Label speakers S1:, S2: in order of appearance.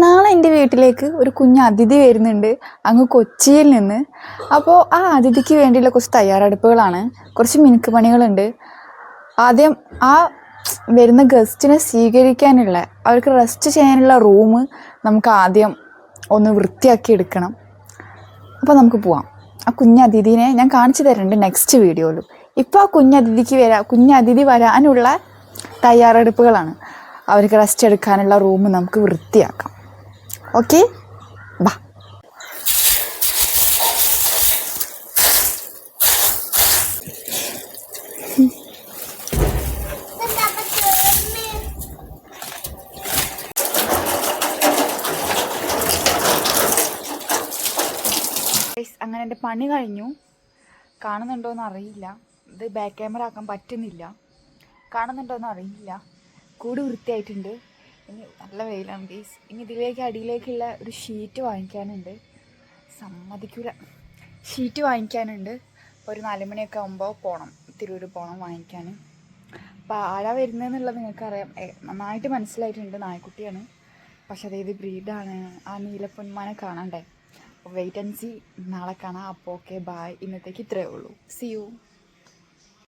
S1: നാളെ എൻ്റെ വീട്ടിലേക്ക് ഒരു കുഞ്ഞ് അതിഥി വരുന്നുണ്ട് അങ്ങ് കൊച്ചിയിൽ നിന്ന്. അപ്പോൾ ആ അതിഥിക്ക് വേണ്ടിയുള്ള കുറച്ച് തയ്യാറെടുപ്പുകളാണ്, കുറച്ച് മിനുക്ക് പണികളുണ്ട്. ആദ്യം ആ വരുന്ന ഗസ്റ്റിനെ സ്വീകരിക്കാനുള്ള, അവർക്ക് റെസ്റ്റ് ചെയ്യാനുള്ള റൂം നമുക്ക് ആദ്യം ഒന്ന് വൃത്തിയാക്കി എടുക്കണം. അപ്പോൾ നമുക്ക് പോവാം. ആ കുഞ്ഞതിഥിനെ ഞാൻ കാണിച്ചു തരുന്നുണ്ട് നെക്സ്റ്റ് വീഡിയോയിൽ. ഇപ്പോൾ ആ കുഞ്ഞതിഥി വരാനുള്ള തയ്യാറെടുപ്പുകളാണ്. അവർക്ക് റെസ്റ്റ് എടുക്കാനുള്ള റൂം നമുക്ക് വൃത്തിയാക്കാം. ഓക്കെ, ബാ. അങ്ങനെ എൻ്റെ പണി കഴിഞ്ഞു. കാണുന്നുണ്ടോയെന്ന് അറിയില്ല, ഇത് ബാക്ക് ക്യാമറ ആക്കാൻ പറ്റുന്നില്ല. കാണുന്നുണ്ടോയെന്ന് അറിയില്ല. കൂട് വൃത്തിയായിട്ടുണ്ട്. ഇനി നല്ല വെയിലാണ് ഗൈസ്. ഇനി ഇതിലേക്ക് അടിയിലേക്കുള്ള ഒരു ഷീറ്റ് വാങ്ങിക്കാനുണ്ട്. സമ്മതിക്കൂല, ഷീറ്റ് വാങ്ങിക്കാനുണ്ട്. ഒരു 4 മണിയൊക്കെ ആകുമ്പോൾ പോകണം, തിരൂർ പോകണം വാങ്ങിക്കാൻ. അപ്പോൾ ആരാ വരുന്നതെന്നുള്ളത് നിങ്ങൾക്കറിയാം, നന്നായിട്ട് മനസ്സിലായിട്ടുണ്ട്. നായ്ക്കുട്ടിയാണ്, പക്ഷെ അതേത് ബ്രീഡാണ്, ആ നീലപ്പൊന്മാനെ കാണണ്ടേ. അപ്പോൾ വെയിറ്റ് ആൻഡ് സീ. നാളെ കാണാം. അപ്പോൾ ഓക്കെ, ബായ്. ഇന്നത്തേക്ക് ഇത്രയേ ഉള്ളൂ. See U.